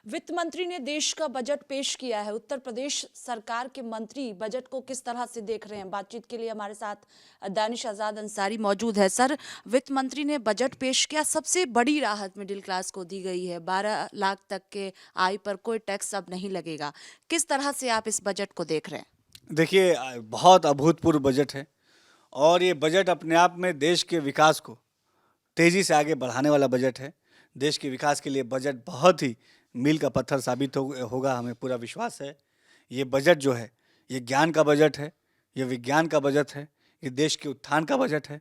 वित्त मंत्री ने देश का बजट पेश किया है। उत्तर प्रदेश सरकार के मंत्री बजट को किस तरह से देख रहे हैं? बातचीत के लिए हमारे साथ दानिश आजाद अंसारी मौजूद है। सर, वित्त मंत्री ने बजट पेश किया, सबसे बड़ी राहत मिडिल क्लास को दी गई है। 12 लाख तक के आय पर कोई टैक्स अब नहीं लगेगा। किस तरह से आप इस बजट को देख रहे हैं? देखिए, बहुत अभूतपूर्व बजट है और ये बजट अपने आप में देश के विकास को तेज़ी से आगे बढ़ाने वाला बजट है। देश के विकास के लिए बजट बहुत ही मील का पत्थर साबित होगा, हमें पूरा विश्वास है। ये बजट जो है, ये ज्ञान का बजट है, ये विज्ञान का बजट है, ये देश के उत्थान का बजट है,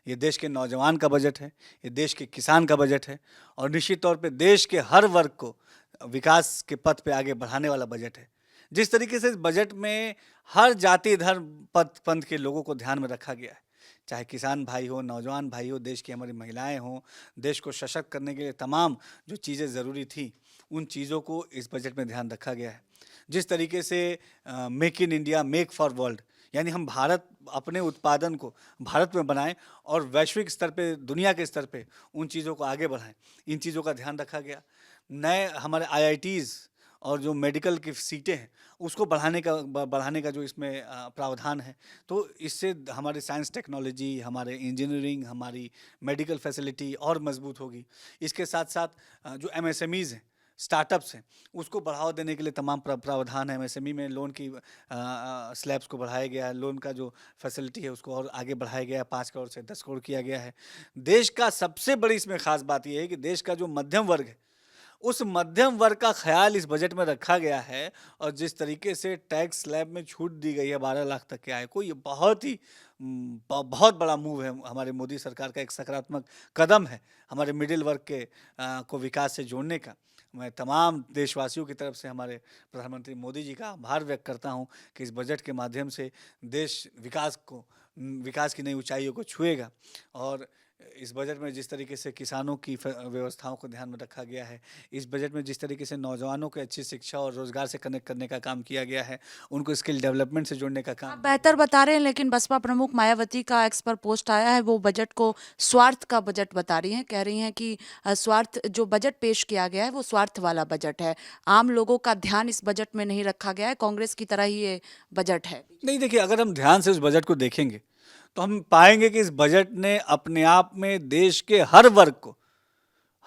ये देश के नौजवान का बजट है, ये देश के किसान का बजट है और निश्चित तौर पे देश के हर वर्ग को विकास के पथ पे आगे बढ़ाने वाला बजट है। जिस तरीके से इस बजट में हर जाति धर्म पंथ के लोगों को ध्यान में रखा गया है, चाहे किसान भाई हो, नौजवान भाई हो, देश की हमारी महिलाएं हों, देश को सशक्त करने के लिए तमाम जो चीज़ें ज़रूरी थी उन चीज़ों को इस बजट में ध्यान रखा गया है। जिस तरीके से make in India, make for world, यानी हम भारत अपने उत्पादन को भारत में बनाएं और वैश्विक स्तर पे, दुनिया के स्तर पे उन चीज़ों को आगे बढ़ाएं, इन चीज़ों का ध्यान रखा गया। नए हमारे आईआईटीज़ और जो मेडिकल की सीटें हैं उसको बढ़ाने का जो इसमें प्रावधान है, तो इससे हमारी साइंस टेक्नोलॉजी, हमारे इंजीनियरिंग, हमारी मेडिकल फैसिलिटी और मजबूत होगी। इसके साथ साथ जो एमएसएमईज़ हैं, स्टार्टअप्स हैं, उसको बढ़ावा देने के लिए तमाम प्रावधान है। एमएसएमई में लोन की स्लैब्स को बढ़ाया गया है, लोन का जो फैसिलिटी है उसको और आगे बढ़ाया गया है, 5 करोड़ से 10 करोड़ किया गया है। देश का सबसे बड़ी इसमें खास बात यह है कि देश का जो मध्यम वर्ग है, उस मध्यम वर्ग का ख्याल इस बजट में रखा गया है और जिस तरीके से टैक्स स्लैब में छूट दी गई है 12 लाख तक के आय को, ये बहुत ही बहुत बड़ा मूव है। हमारे मोदी सरकार का एक सकारात्मक कदम है हमारे मिडिल वर्ग के को विकास से जोड़ने का। मैं तमाम देशवासियों की तरफ से हमारे प्रधानमंत्री मोदी जी का आभार व्यक्त करता हूं कि इस बजट के माध्यम से देश विकास की नई ऊंचाइयों को छुएगा। और इस बजट में जिस तरीके से किसानों की व्यवस्थाओं को ध्यान में रखा गया है, इस बजट में जिस तरीके से नौजवानों को अच्छी शिक्षा और रोजगार से कनेक्ट करने का काम किया गया है, उनको स्किल डेवलपमेंट से जोड़ने का आप काम। बेहतर बता रहे हैं, लेकिन बसपा प्रमुख मायावती का एक्स पर पोस्ट आया है। वो बजट को स्वार्थ का बजट बता रही हैं, कह रही हैं कि स्वार्थ जो बजट पेश किया गया है वो स्वार्थ वाला बजट है। आम लोगों का ध्यान इस बजट में नहीं रखा गया है, कांग्रेस की तरह ही ये बजट है। नहीं, देखिए, अगर हम ध्यान से उस बजट को देखेंगे तो हम पाएंगे कि इस बजट ने अपने आप में देश के हर वर्ग को,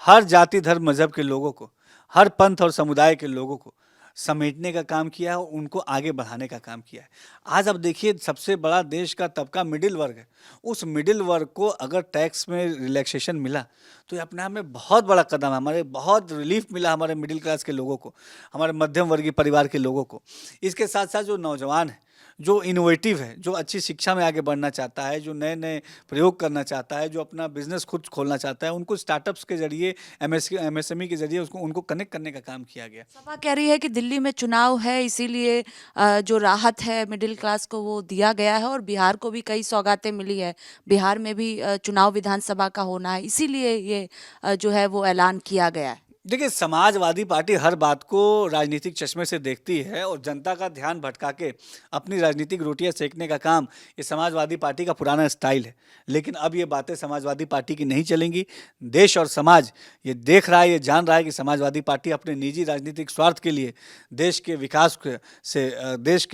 हर जाति धर्म मजहब के लोगों को, हर पंथ और समुदाय के लोगों को समेटने का काम किया है और उनको आगे बढ़ाने का काम किया है। आज अब देखिए, सबसे बड़ा देश का तबका मिडिल वर्ग है। उस मिडिल वर्ग को अगर टैक्स में रिलैक्सेशन मिला तो ये अपने आप में बहुत बड़ा कदम है। हमारे बहुत रिलीफ मिला हमारे मिडिल क्लास के लोगों को, हमारे मध्यम वर्गीय परिवार के लोगों को। इसके साथ साथ जो नौजवान है, जो इनोवेटिव है, जो अच्छी शिक्षा में आगे बढ़ना चाहता है, जो नए नए प्रयोग करना चाहता है, जो अपना बिजनेस खुद खोलना चाहता है, उनको स्टार्टअप्स के जरिए, एमएसएमई के जरिए उनको कनेक्ट करने का काम किया गया। सपा कह रही है कि दिल्ली में चुनाव है, इसीलिए जो राहत है मिडिल क्लास को वो दिया गया है और बिहार को भी कई सौगातें मिली है। बिहार में भी चुनाव विधानसभा का होना है, इसीलिए ये जो है वो ऐलान किया गया है। देखिए, समाजवादी पार्टी हर बात को राजनीतिक चश्मे से देखती है और जनता का ध्यान भटका के अपनी राजनीतिक रोटियां सेकने का काम ये समाजवादी पार्टी का पुराना स्टाइल है। लेकिन अब ये बातें समाजवादी पार्टी की नहीं चलेंगी। देश और समाज ये देख रहा है, ये जान रहा है कि समाजवादी पार्टी अपने निजी राजनीतिक स्वार्थ के लिए देश के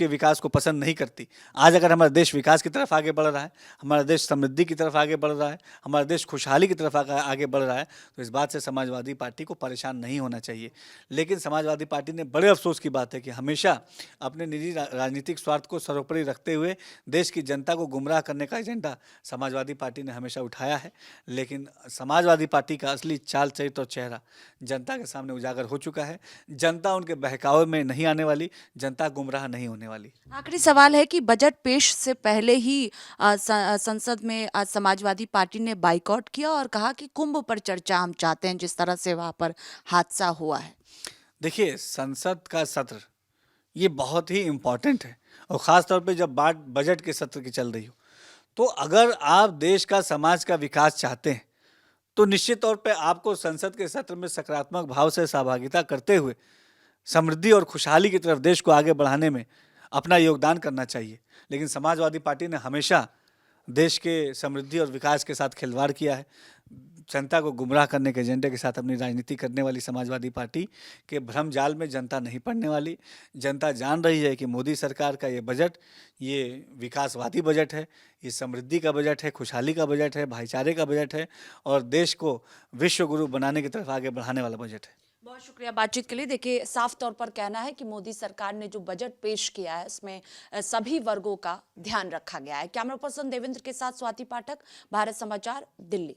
विकास को पसंद नहीं करती। आज अगर हमारा देश विकास की तरफ आगे बढ़ रहा है, हमारा देश समृद्धि की तरफ आगे बढ़ रहा है, हमारा देश खुशहाली की तरफ आगे बढ़ रहा है, तो इस बात से समाजवादी पार्टी को परेशान नहीं होना चाहिए। लेकिन समाजवादी पार्टी ने, बड़े अफसोस की बात है कि हमेशा अपने निजी राजनीतिक स्वार्थ को सर्वोपरि रखते हुए देश की जनता को गुमराह करने का एजेंडा समाजवादी पार्टी ने हमेशा उठाया है। लेकिन समाजवादी पार्टी का असली चाल चरित्र और चेहरा जनता के सामने उजागर हो चुका है। जनता उनके बहकावे में नहीं आने वाली, जनता गुमराह नहीं होने वाली। आखिरी सवाल है कि बजट पेश से पहले ही संसद में आज समाजवादी पार्टी ने बाइकआउट किया और कहा कि कुंभ पर चर्चा हम चाहते हैं, जिस तरह से वहां पर हादसा हुआ है। देखिए, संसद का सत्र ये बहुत ही इम्पॉर्टेंट है और ख़ास तौर पे जब बात बजट के सत्र की चल रही हो, तो अगर आप देश का, समाज का विकास चाहते हैं तो निश्चित तौर पे आपको संसद के सत्र में सकारात्मक भाव से सहभागिता करते हुए समृद्धि और खुशहाली की तरफ देश को आगे बढ़ाने में अपना योगदान करना चाहिए। लेकिन समाजवादी पार्टी ने हमेशा देश के समृद्धि और विकास के साथ खिलवाड़ किया है। जनता को गुमराह करने के एजेंडे के साथ अपनी राजनीति करने वाली समाजवादी पार्टी के भ्रम जाल में जनता नहीं पड़ने वाली। जनता जान रही है कि मोदी सरकार का ये बजट, ये विकासवादी बजट है, ये समृद्धि का बजट है, खुशहाली का बजट है, भाईचारे का बजट है और देश को विश्व गुरु बनाने की तरफ आगे बढ़ाने वाला बजट है। बहुत शुक्रिया बातचीत के लिए। देखिए, साफ तौर पर कहना है कि मोदी सरकार ने जो बजट पेश किया है उसमें सभी वर्गों का ध्यान रखा गया है। कैमरा पर्सन देवेंद्र के साथ स्वाति पाठक, भारत समाचार, दिल्ली।